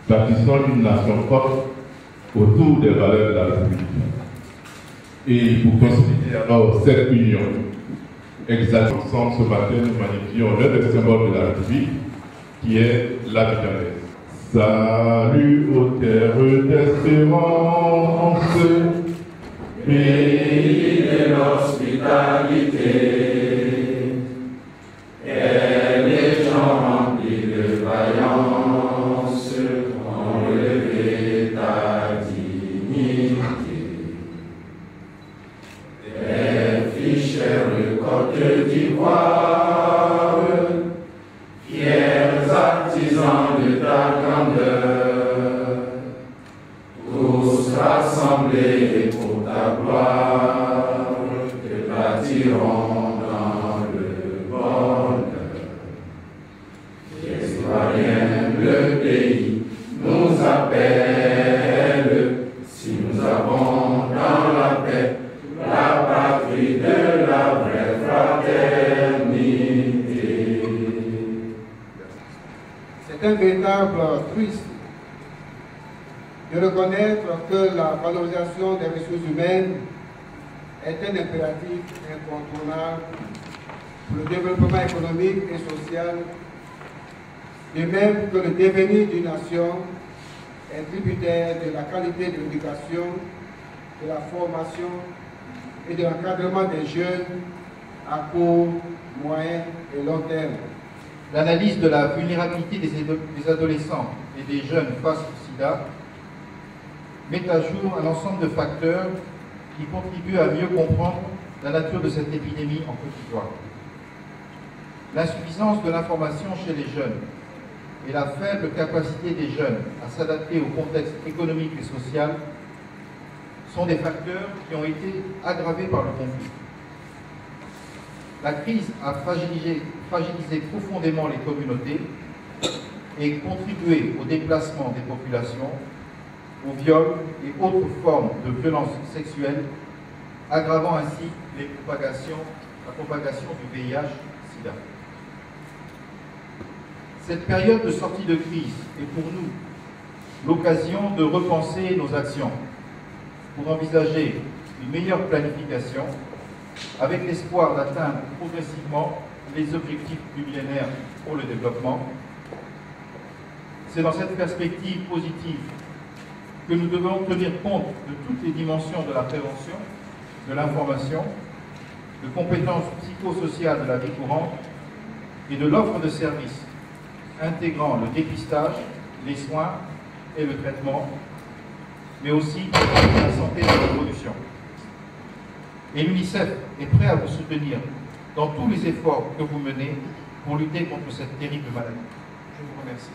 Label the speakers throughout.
Speaker 1: Bâtissons une nation forte autour des valeurs de la République. Et pour consolider alors cette union, exactement ensemble ce matin, nous magnifions l'un des symboles de la République, qui est la Biennale. Salut aux terres d'espérance, pays de l'hospitalité, et les gens remplis de vaillance ont relevé ta dignité. Les ficheurs Côte d'Ivoire, fiers artisans de ta grandeur, tous rassemblés pour ta gloire, te bâtiront dans le bonheur. Historiens, le pays nous appelle, si nous avons dans la paix la patrie de la vraie fraternité.
Speaker 2: C'est un véritable triste de reconnaître que la valorisation des ressources humaines est un impératif incontournable pour le développement économique et social, de même que le devenir d'une nation est tributaire de la qualité de l'éducation, de la formation et de l'encadrement des jeunes à court, moyen et long terme.
Speaker 3: L'analyse de la vulnérabilité des adolescents et des jeunes face au sida met à jour un ensemble de facteurs qui contribuent à mieux comprendre la nature de cette épidémie en Côte d'Ivoire. L'insuffisance de l'information chez les jeunes et la faible capacité des jeunes à s'adapter au contexte économique et social sont des facteurs qui ont été aggravés par le conflit. La crise a fragilisé profondément les communautés et contribué au déplacement des populations, aux viols et autres formes de violences sexuelles, aggravant ainsi la propagation du VIH-Sida. Cette période de sortie de crise est pour nous l'occasion de repenser nos actions pour envisager une meilleure planification avec l'espoir d'atteindre progressivement les objectifs du millénaire pour le développement. C'est dans cette perspective positive que nous devons tenir compte de toutes les dimensions de la prévention, de l'information, de compétences psychosociales de la vie courante et de l'offre de services intégrant le dépistage, les soins et le traitement, mais aussi la santé de la reproduction. Et l'UNICEF est prêt à vous soutenir dans tous les efforts que vous menez pour lutter contre cette terrible maladie. Je vous remercie.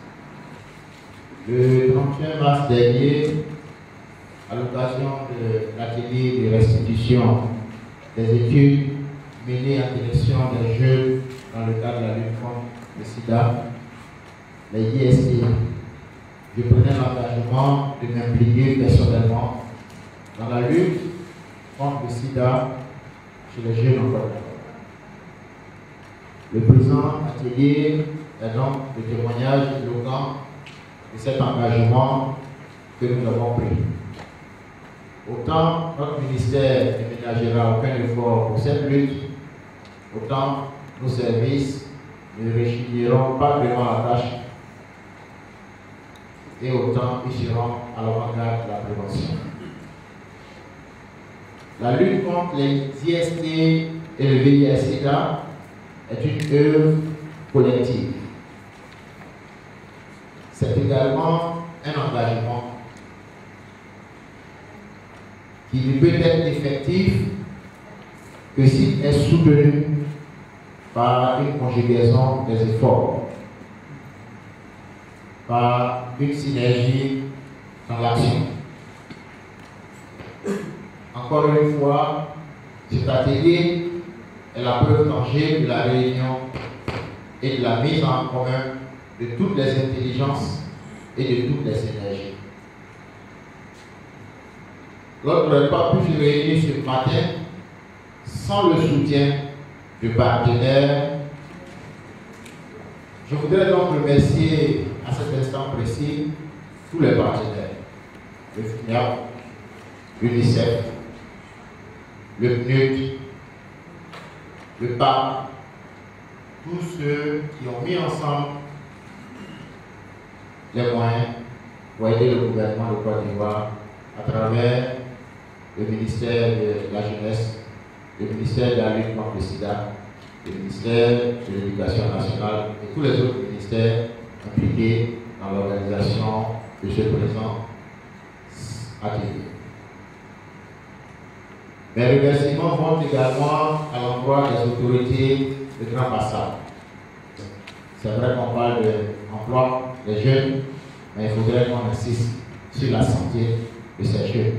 Speaker 4: Le 31 mars dernier, à l'occasion de l'atelier de restitution des études menées en direction des jeunes dans le cadre de la lutte contre le sida, les IST, je prenais l'engagement de m'impliquer personnellement dans la lutte contre le sida chez les jeunes en Côte d'Ivoire. Le présent atelier est donc le témoignage éloquent de cet engagement que nous avons pris. Autant notre ministère ne ménagera aucun effort pour cette lutte, autant nos services ne réchigneront pas vraiment la tâche et autant ils seront à l'avant-garde de la prévention. La lutte contre les IST et le VIH-Sida est une œuvre collective. C'est également un engagement qui ne peut être effectif que s'il est soutenu par une conjugaison des efforts, par une synergie dans l'action. Encore une fois, cet atelier est la preuve tangible de la réunion et de la mise en commun de toutes les intelligences et de toutes les énergies. L'autre n'aurait pas pu se réunir ce matin sans le soutien de partenaires. Je voudrais donc remercier à cet instant précis tous les partenaires, le FNIAP, l'UNICEF, le PNUD, le PAP, tous ceux qui ont mis ensemble les moyens pour aider le gouvernement de Côte d'Ivoire à travers le ministère de la Jeunesse, le ministère de la lutte contre le sida, le ministère de l'Éducation nationale et tous les autres ministères impliqués dans l'organisation de ce présent atelier. Mes remerciements vont également à l'endroit des autorités de Grand Bassam. C'est vrai qu'on parle de l'emploi des jeunes, mais il faudrait qu'on insiste sur la santé de ces jeunes.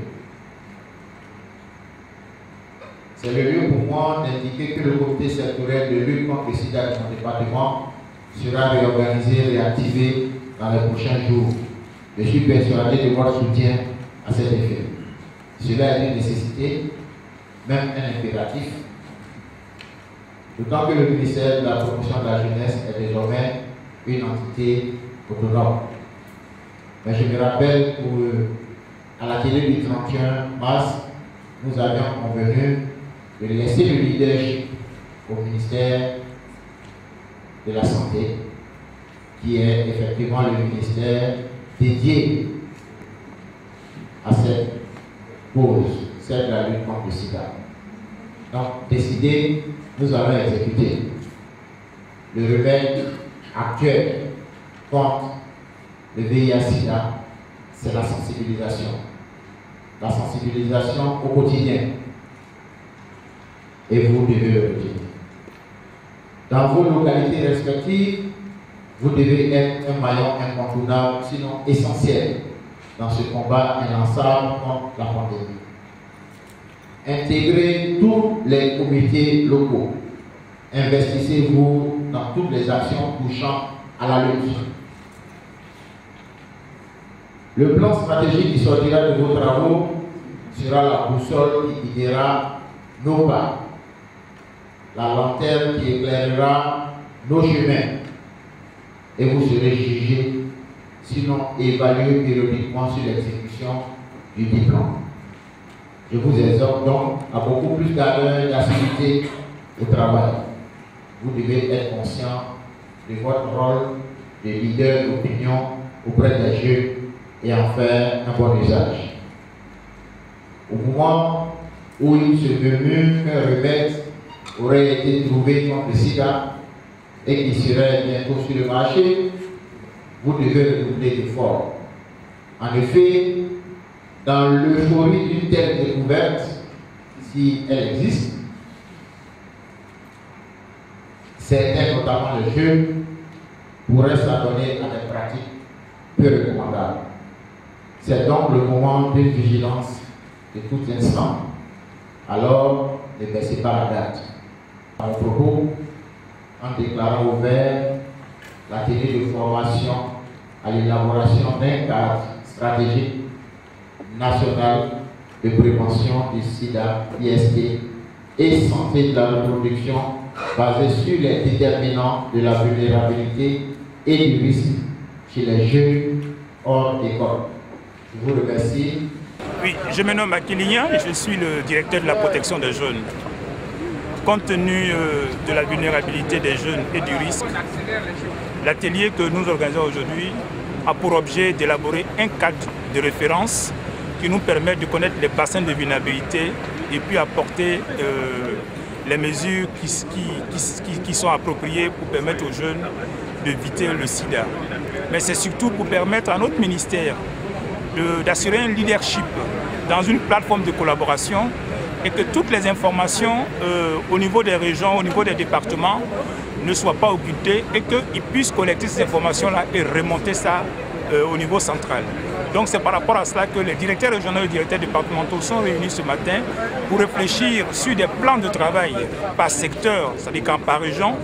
Speaker 4: C'est le lieu pour moi d'indiquer que le comité sectoriel de lutte contre le sida de mon département sera réorganisé et réactivé dans les prochains jours. Je suis persuadé de votre soutien à cet effet. Cela est une nécessité, même un impératif, d'autant que le ministère de la Promotion de la Jeunesse est désormais une entité autonome. Mais je me rappelle qu'à l'atelier du 31 mars, nous avions convenu de laisser le leadership au ministère de la Santé, qui est effectivement le ministère dédié à cette cause, celle de la lutte contre le sida. Donc, décidé, nous allons exécuter. Le remède actuel contre le VIH-Sida, c'est la sensibilisation. La sensibilisation au quotidien. Et vous devez le retenir. Dans vos localités respectives, vous devez être un maillon incontournable, sinon essentiel, dans ce combat inlassable contre la pandémie. Intégrez tous les comités locaux. Investissez-vous dans toutes les actions touchant à la lutte. Le plan stratégique qui sortira de vos travaux sera la boussole qui guidera nos pas, la lanterne qui éclairera nos chemins, et vous serez jugés, sinon évalués périodiquement sur l'exécution du diplôme. Je vous exhorte donc à beaucoup plus d'ardeur et d'assiduité au travail. Vous devez être conscient de votre rôle de leader d'opinion auprès des jeunes et en faire un bon usage. Au moment où il se murmure qu'un remède aurait été trouvé contre le sida et qui serait bientôt sur le marché, vous devez redoubler d'efforts. En effet, dans l'euphorie d'une telle découverte, si elle existe, certains, notamment les jeunes, pourraient s'adonner à des pratiques peu recommandables. C'est donc le moment de vigilance de tout instant. Alors, ne baissez pas la garde. À mon propos, en déclarant ouvert l'atelier de formation à l'élaboration d'un cadre stratégique national de prévention du sida, IST, et santé de la reproduction basé sur les déterminants de la vulnérabilité et du risque chez les jeunes hors école. Je vous remercie.
Speaker 5: Oui, je me nomme Akilignan et je suis le directeur de la protection des jeunes. Compte tenu de la vulnérabilité des jeunes et du risque, l'atelier que nous organisons aujourd'hui a pour objet d'élaborer un cadre de référence qui nous permet de connaître les bassins de vulnérabilité et puis apporter les mesures qui sont appropriées pour permettre aux jeunes d'éviter le sida. Mais c'est surtout pour permettre à notre ministère d'assurer un leadership dans une plateforme de collaboration et que toutes les informations au niveau des régions, au niveau des départements ne soient pas occultées et qu'ils puissent collecter ces informations-là et remonter ça au niveau central. Donc c'est par rapport à cela que les directeurs régionaux et les directeurs départementaux sont réunis ce matin pour réfléchir sur des plans de travail par secteur, c'est-à-dire par région,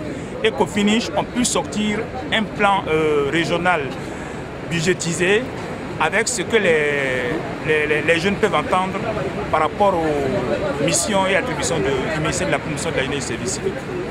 Speaker 5: EcoFinish, on peut sortir un plan régional budgétisé avec ce que les jeunes peuvent entendre par rapport aux missions et attributions du ministère de la promotion de la jeunesse et des services civiques.